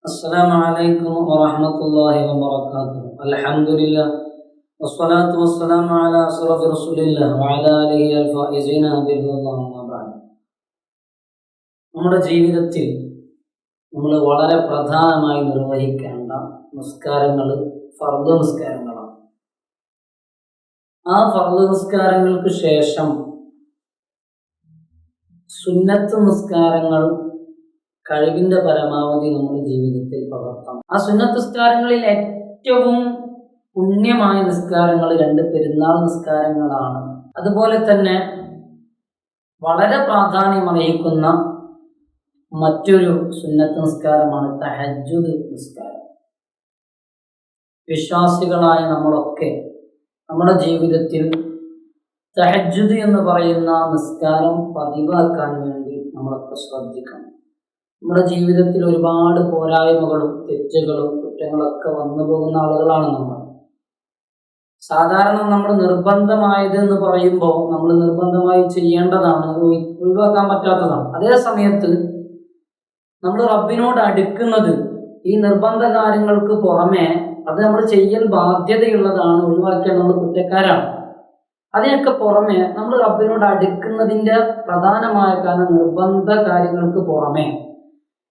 السلام عليكم ورحمة الله وبركاته. الحمد لله والصلاة والسلام على أشرف رسول الله وعلى آله الفائزين برضا الله أما بعد. നമ്മുടെ ജീവിതത്തിൽ നമ്മൾ വളരെ പ്രധാനമായി നിർവഹിക്കേണ്ട നിസ്കാരങ്ങൾ ഫർദ് നിസ്കാരങ്ങളാണ്. ആ ഫർദ് നിസ്കാരങ്ങൾക്ക് ശേഷം സുന്നത്ത് നിസ്കാരങ്ങൾ കഴിവിന്റെ പരമാവധി നമ്മുടെ ജീവിതത്തിൽ പകർത്തണം. ആ സുന്നത്ത് നിസ്കാരങ്ങളിൽ ഏറ്റവും പുണ്യമായ നിസ്കാരങ്ങൾ രണ്ട് പെരുന്നാൾ നിസ്കാരങ്ങളാണ്. അതുപോലെ തന്നെ വളരെ പ്രാധാന്യമർഹിക്കുന്ന മറ്റൊരു സുന്നത്ത് നിസ്കാരമാണ് തഹജ്ജുദ് നിസ്കാരം. വിശ്വാസികളായ നമ്മളൊക്കെ നമ്മുടെ ജീവിതത്തിൽ തഹജ്ജുദ് എന്ന് പറയുന്ന നിസ്കാരം പതിവാക്കാൻ വേണ്ടി നമ്മളൊക്കെ ശ്രദ്ധിക്കണം. നമ്മുടെ ജീവിതത്തിൽ ഒരുപാട് പോരായ്മകളും തെറ്റുകളും കുറ്റങ്ങളൊക്കെ വന്നു പോകുന്ന ആളുകളാണ് നമ്മൾ. സാധാരണ നമ്മൾ നിർബന്ധമായത് എന്ന് പറയുമ്പോൾ നമ്മൾ നിർബന്ധമായി ചെയ്യേണ്ടതാണ്, ഒഴിവാക്കാൻ പറ്റാത്തതാണ്. അതേ സമയത്ത് നമ്മൾ റബ്ബിനോട് അടുക്കുന്നത് ഈ നിർബന്ധ കാര്യങ്ങൾക്ക് പുറമെ അത് നമ്മൾ ചെയ്യൽ ബാധ്യതയുള്ളതാണ്, ഒഴിവാക്കിയാൽ നമ്മൾ കുറ്റക്കാരാണ്. അതിനൊക്കെ പുറമെ നമ്മൾ റബ്ബിനോട് അടുക്കുന്നതിൻ്റെ പ്രധാനമായ കാരണം നിർബന്ധ കാര്യങ്ങൾക്ക് പുറമെ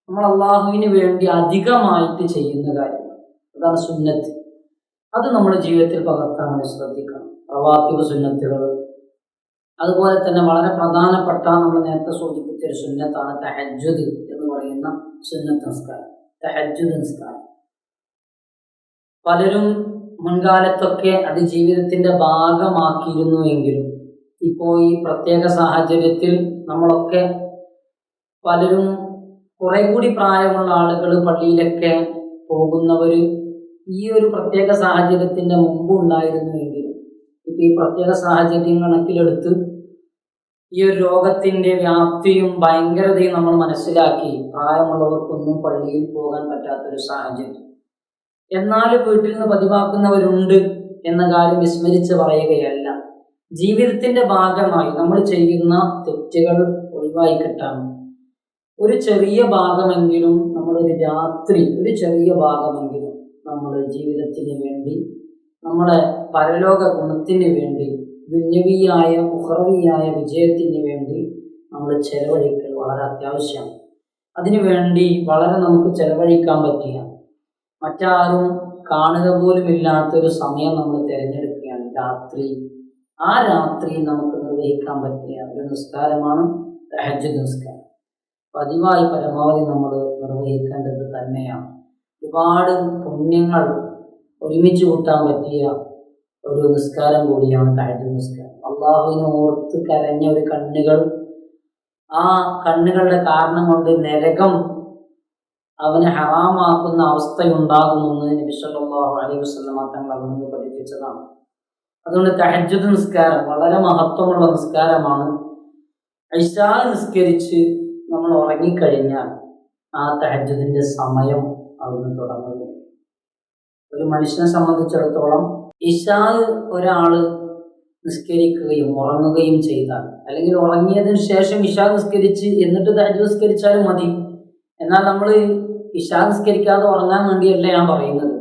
നമ്മൾ അള്ളാഹുവിന് വേണ്ടി അധികമായിട്ട് ചെയ്യുന്ന കാര്യങ്ങൾ, അതാണ് സുന്നത്ത്. അത് നമ്മുടെ ജീവിതത്തിൽ പകർത്താൻ വേണ്ടി ശ്രദ്ധിക്കണം. റവാത്തിബ് സുന്നത്തുകൾ, അതുപോലെ തന്നെ വളരെ പ്രധാനപ്പെട്ട നമ്മൾ നേരത്തെ സൂചിപ്പിച്ചൊരു സുന്നത്താണ് തഹജ്ജുദ് എന്ന് പറയുന്ന സുന്നത്ത് നിസ്കാരം. തഹജ്ജുദ് നിസ്കാരം പലരും മുൻകാലത്തൊക്കെ അത് ജീവിതത്തിന്റെ ഭാഗമാക്കിയിരുന്നുവെങ്കിലും ഇപ്പോൾ ഈ പ്രത്യേക സാഹചര്യത്തിൽ നമ്മളൊക്കെ പലരും കുറെ കൂടി പ്രായമുള്ള ആളുകൾ പള്ളിയിലൊക്കെ പോകുന്നവർ ഈ ഒരു പ്രത്യേക സാഹചര്യത്തിന്റെ മുമ്പ് ഉണ്ടായിരുന്നുവെങ്കിലും ഇപ്പം ഈ പ്രത്യേക സാഹചര്യം കണക്കിലെടുത്ത് ഈ ഒരു രോഗത്തിന്റെ വ്യാപ്തിയും ഭയങ്കരതയും നമ്മൾ മനസ്സിലാക്കി പ്രായമുള്ളവർക്കൊന്നും പള്ളിയിൽ പോകാൻ പറ്റാത്തൊരു സാഹചര്യം. എന്നാൽ വീട്ടിൽ നിന്ന് പതിവാക്കുന്നവരുണ്ട് എന്ന കാര്യം വിസ്മരിച്ച് പറയുകയല്ല. ജീവിതത്തിന്റെ ഭാഗമായി നമ്മൾ ചെയ്യുന്ന തെറ്റുകൾ ഒഴിവായി കിട്ടാൻ ഒരു ചെറിയ ഭാഗമെങ്കിലും നമ്മളൊരു രാത്രി ഒരു ചെറിയ ഭാഗമെങ്കിലും നമ്മൾ ജീവിതത്തിന് വേണ്ടി, നമ്മുടെ പരലോക ഗുണത്തിന് വേണ്ടി, ദുന്യവിയായ ഉഖറവിയായ വിജയത്തിന് വേണ്ടി നമ്മൾ ചെലവഴിക്കൽ വളരെ അത്യാവശ്യമാണ്. അതിനുവേണ്ടി വളരെ നമുക്ക് ചെലവഴിക്കാൻ പറ്റിയ, മറ്റാരും കാണുക പോലും ഇല്ലാത്തൊരു സമയം നമ്മൾ തിരഞ്ഞെടുക്കുകയാണ് രാത്രി. ആ രാത്രി നമുക്ക് നിർവഹിക്കാൻ പറ്റിയ ഒരു നിസ്കാരമാണ് തഹജ്ജുദ് നിസ്കാരം. പതിവായി പരമാവധി നമ്മൾ നിർവഹിക്കേണ്ടത് തന്നെയാണ്. ഒരുപാട് പുണ്യങ്ങൾ ഒരുമിച്ച് കൂട്ടാൻ പറ്റിയ ഒരു നിസ്കാരം കൂടിയാണ് തഹജ്ജുദ് നിസ്കാരം. അള്ളാഹുവിനെ ഓർത്ത് കരഞ്ഞ ഒരു കണ്ണുകൾ, ആ കണ്ണുകളുടെ കാരണം കൊണ്ട് നരകം അവനെ ഹറാമാക്കുന്ന അവസ്ഥയുണ്ടാകുമെന്ന് നബി സല്ലല്ലാഹു അലൈഹി വസല്ലം തങ്ങൾ അവിടുന്ന് പഠിപ്പിച്ചതാണ്. അതുകൊണ്ട് തഹജ്ജുദ് നിസ്കാരം വളരെ മഹത്വമുള്ള നിസ്കാരമാണ്. ഇശാ നിസ്കരിച്ച് നമ്മൾ ഉറങ്ങിക്കഴിഞ്ഞാൽ ആ തഹജ്ജുദിന്റെ സമയം അവിടുന്ന് തുടങ്ങുകയാണ്. ഒരു മനുഷ്യനെ സംബന്ധിച്ചിടത്തോളം ഇശാ ഒരാള് നിസ്കരിക്കുകയും ഉറങ്ങുകയും ചെയ്താൽ, അല്ലെങ്കിൽ ഉറങ്ങിയതിന് ശേഷം ഇശാ നിസ്കരിച്ച് എന്നിട്ട് തഹജ്ജുദ് നിസ്കരിച്ചാലും മതി. എന്നാൽ നമ്മൾ ഇശാ നിസ്കരിക്കാതെ ഉറങ്ങാൻ വേണ്ടിയല്ല ഞാൻ പറയുന്നത്.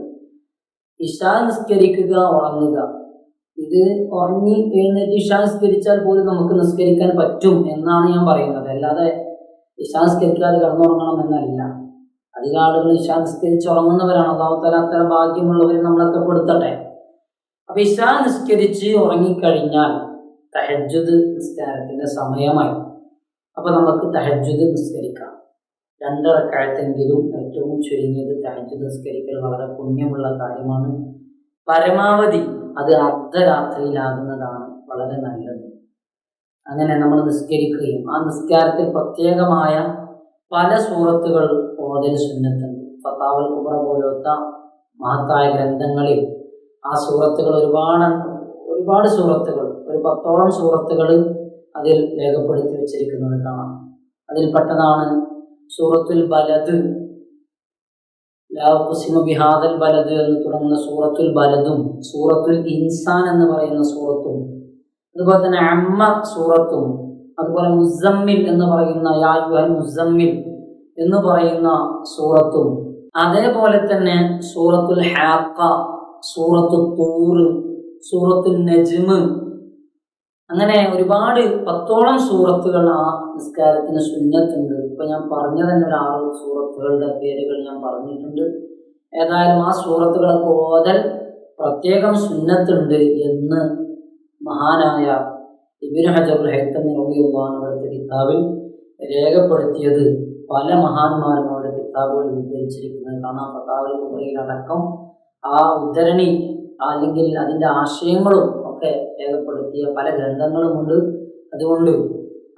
ഇശാ നിസ്കരിക്കുക, ഉറങ്ങുക, ഇത് ഉറങ്ങി എഴുന്നേറ്റ് ഇശാ നിസ്കരിച്ചാൽ പോലും നമുക്ക് നിസ്കരിക്കാൻ പറ്റും എന്നാണ് ഞാൻ പറയുന്നത്. അല്ലാതെ ഇശാ നിസ്കരിക്കാതെ കിടന്നുറങ്ങണം എന്നല്ല. അധികം ആളുകൾ ഇശാ നിസ്കരിച്ച് ഉറങ്ങുന്നവരാണ്. അല്ലാഹു തആല അത്തരം ഭാഗ്യമുള്ളവരെ നമ്മളൊക്കെ പെടുത്തട്ടെ. അപ്പൊ ഇശാ നിസ്കരിച്ച് ഉറങ്ങിക്കഴിഞ്ഞാൽ തഹജ്ജുദ് നിസ്കാരത്തിന്റെ സമയമായി. അപ്പൊ നമുക്ക് തഹജ്ജുദ് നിസ്കരിക്കാം. 2 റക്അത്തെങ്കിലും ഏറ്റവും ചുരുങ്ങിയത് തഹജ്ജുദ് നിസ്കരിക്കൽ വളരെ പുണ്യമുള്ള കാര്യമാണ്. പരമാവധി അത് അർദ്ധരാത്രിയിലാകുന്നതാണ് വളരെ നല്ലത്. അങ്ങനെ നമ്മൾ നിസ്കരിക്കുകയും ആ നിസ്കാരത്തിൽ പ്രത്യേകമായ പല സൂറത്തുകൾ ഓതൽ സുന്നത്തുണ്ട്. ഫതാവൽ കുബ്ര പോലത്തെ മഹത്തായ ഗ്രന്ഥങ്ങളിൽ ആ സൂറത്തുകൾ ഒരുപാട് സൂറത്തുകൾ, ഒരു 10ഓളം സൂറത്തുകൾ അതിൽ രേഖപ്പെടുത്തി വെച്ചിരിക്കുന്നത് കാണാം. അതിൽപ്പെട്ടതാണ് സൂറത്തുൽ ബലദ്, ലാ ഉഖ്സിമു ബിഹാദൽ ബലദ് എന്ന് തുടങ്ങുന്ന സൂറത്തുൽ ബലദും, സൂറത്തുൽ ഇൻസാൻ എന്ന് പറയുന്ന സൂറത്തും, അതുപോലെ തന്നെ അമ്മ സൂറത്തും, അതുപോലെ മുസമ്മിൽ എന്ന് പറയുന്ന യാ അയ്യുഹൽ മുസമ്മിൽ എന്ന് പറയുന്ന സൂറത്തും, അതേപോലെ തന്നെ സൂറത്തുൽ ഹാഖ, സൂറത്തു തൂർ, സൂറത്തുൽ നജ്മ്, അങ്ങനെ ഒരുപാട് 10ഓളം സൂറത്തുകൾ ആ നിസ്കാരത്തിന് സുന്നത്തുണ്ട്. ഇപ്പൊ ഞാൻ പറഞ്ഞ തന്നെ ഒരു 6 സൂറത്തുകളുടെ പേരുകൾ ഞാൻ പറഞ്ഞിട്ടുണ്ട്. ഏതായാലും ആ സൂറത്തുകളൊക്കെ ഓതൽ പ്രത്യേകം സുന്നത്തുണ്ട് എന്ന് മഹാനായ ഇബ്നു ഹജറുൽ ഹൈതമി റളിയല്ലാഹു അൻഹുവിന്റെ കിതാബിൽ രേഖപ്പെടുത്തിയത് പല മഹാന്മാരും അവരുടെ കിതാബുകളിൽ ഉദ്ധരിച്ചിരിക്കുന്നത് കാണാം. ഫതാവൽ കുബറയിലടക്കം ആ ഉദ്ധരണി അല്ലെങ്കിൽ അതിൻ്റെ ആശയങ്ങളും ഒക്കെ രേഖപ്പെടുത്തിയ പല ഗ്രന്ഥങ്ങളുമുണ്ട്. അതുകൊണ്ട്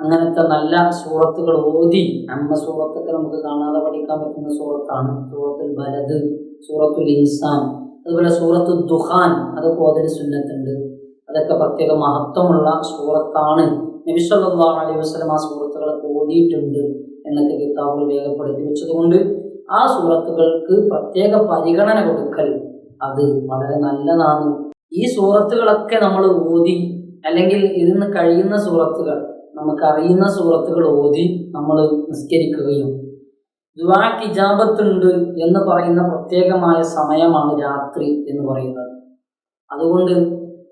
അങ്ങനത്തെ നല്ല സൂറത്തുകൾ ഓതി, അമ്മ സൂറത്തൊക്കെ നമുക്ക് കാണാതെ പഠിക്കാൻ പറ്റുന്ന സൂറത്താണ്. സൂറത്തുൽ ബലദ്, സൂറത്തുൽ ഇൻസാൻ, അതുപോലെ സൂറത്തു ദുഖാൻ, അതൊക്കെ ഓതൽ സുന്നത്തുണ്ട്. അതൊക്കെ പ്രത്യേക മഹത്വമുള്ള സൂറത്താണ്. നബി സല്ലല്ലാഹു അലൈഹി വസല്ലം ആ സൂറത്തുകൾ ഓതിയിട്ടുണ്ട് എന്നൊക്കെ കിതാബുകൾ രേഖപ്പെടുത്തി വെച്ചതുകൊണ്ട് ആ സൂറത്തുകൾക്ക് പ്രത്യേക പരിഗണന കൊടുക്കൽ അത് വളരെ നല്ലതാണ്. ഈ സൂറത്തുകളൊക്കെ നമ്മൾ ഓതി, അല്ലെങ്കിൽ ഇതിന് കഴിയുന്ന സൂറത്തുകൾ, നമുക്കറിയുന്ന സൂറത്തുകൾ ഓതി നമ്മൾ നിസ്കരിക്കുകയും ദുആക്ക് ഇജാബത്തുണ്ട് എന്ന് പറയുന്ന പ്രത്യേകമായ സമയമാണ് രാത്രി എന്ന് പറയുന്നത്. അതുകൊണ്ട്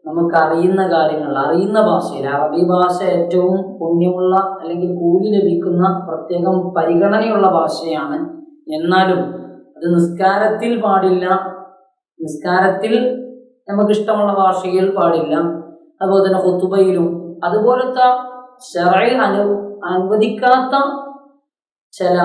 നമുക്കറിയുന്ന കാര്യങ്ങൾ, അറിയുന്ന ഭാഷയിൽ, അറബി ഭാഷ ഏറ്റവും പുണ്യമുള്ള അല്ലെങ്കിൽ കൂലി ലഭിക്കുന്ന പ്രത്യേകം പരിഗണനയുള്ള ഭാഷയാണ്. എന്നാലും അത് നിസ്കാരത്തിൽ പാടില്ല, നിസ്കാരത്തിൽ നമുക്കിഷ്ടമുള്ള ഭാഷയിൽ പാടില്ല. അതുപോലെ തന്നെ ഖുതുബയിലും അതുപോലത്തെ ശർഈ അനുവദിക്കാത്ത ചില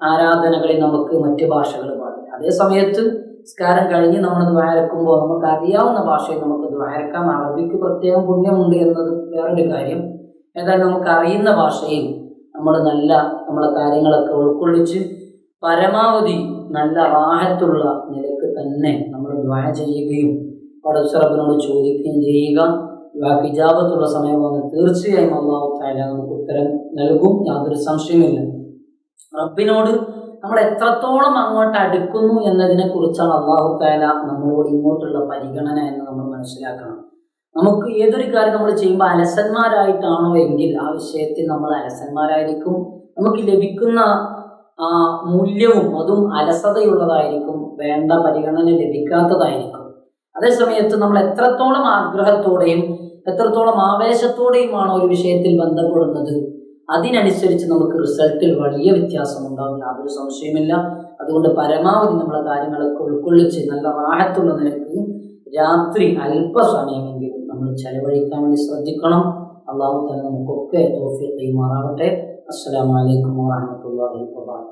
ആരാധനകളിൽ നമുക്ക് മറ്റ് ഭാഷകൾ പാടില്ല. അതേ സമയത്ത് നിസ്കാരം കഴിഞ്ഞ് നമ്മൾ ദ്വാരക്കുമ്പോൾ നമുക്ക് അറിയാവുന്ന ഭാഷയിൽ നമുക്ക് ദ്വാരക്കാം. അറബിക്ക് പ്രത്യേകം പുണ്യമുണ്ട് എന്നത് വേറൊരു കാര്യം. ഏതായാലും നമുക്ക് അറിയുന്ന ഭാഷയിൽ നമ്മൾ നമ്മളെ കാര്യങ്ങളൊക്കെ ഉൾക്കൊള്ളിച്ച് പരമാവധി നല്ല റാഹത്തുള്ള നിലക്ക് തന്നെ നമ്മൾ ദ്വാ ചെയ്യുകയും പടച്ചറബിനോട് ചോദിക്കുകയും ചെയ്യുക. ദ്വാക്ക് ഇജാബത്തുള്ള സമയം വന്ന് തീർച്ചയായും അല്ലാഹു തആല നമുക്ക് ഉത്തരം നൽകും, യാതൊരു സംശയമില്ല. റബ്ബിനോട് നമ്മൾ എത്രത്തോളം അങ്ങോട്ട് അടുക്കുന്നു എന്നതിനെ കുറിച്ചാണ് അല്ലാഹു തആല നമ്മളോട് ഇങ്ങോട്ടുള്ള പരിഗണന എന്ന് നമ്മൾ മനസ്സിലാക്കണം. നമുക്ക് ഏതൊരു കാര്യം നമ്മൾ ചെയ്യുമ്പോൾ അലസന്മാരായിട്ടാണോ എങ്കിൽ ആ വിഷയത്തിൽ നമ്മൾ അലസന്മാരായിരിക്കും. നമുക്ക് ലഭിക്കുന്ന മൂല്യവും അതും അലസതയുള്ളതായിരിക്കും, വേണ്ട പരിഗണന ലഭിക്കാത്തതായിരിക്കും. അതേസമയത്ത് നമ്മൾ എത്രത്തോളം ആഗ്രഹത്തോടെയും എത്രത്തോളം ആവേശത്തോടെയുമാണോ ഒരു വിഷയത്തിൽ ബന്ധപ്പെടുന്നത് അതിനനുസരിച്ച് നമുക്ക് റിസൾട്ടിൽ വലിയ വ്യത്യാസം ഉണ്ടാവും, യാതൊരു സംശയമില്ല. അതുകൊണ്ട് പരമാവധി നമ്മളെ കാര്യങ്ങളൊക്കെ ഉൾക്കൊള്ളിച്ച് നല്ല റാഹത്തുള്ള നിലക്ക് രാത്രി അല്പസമയമെങ്കിലും നമ്മൾ ചെലവഴിക്കാൻ വേണ്ടി ശ്രദ്ധിക്കണം. അല്ലാഹു തആല നമുക്കൊക്കെ തൗഫീഖ് ചെയ്യുമാറാവട്ടെ. അസ്സലാമു അലൈക്കും വറഹ്മത്തുള്ളാഹി വബറകാതുഹു.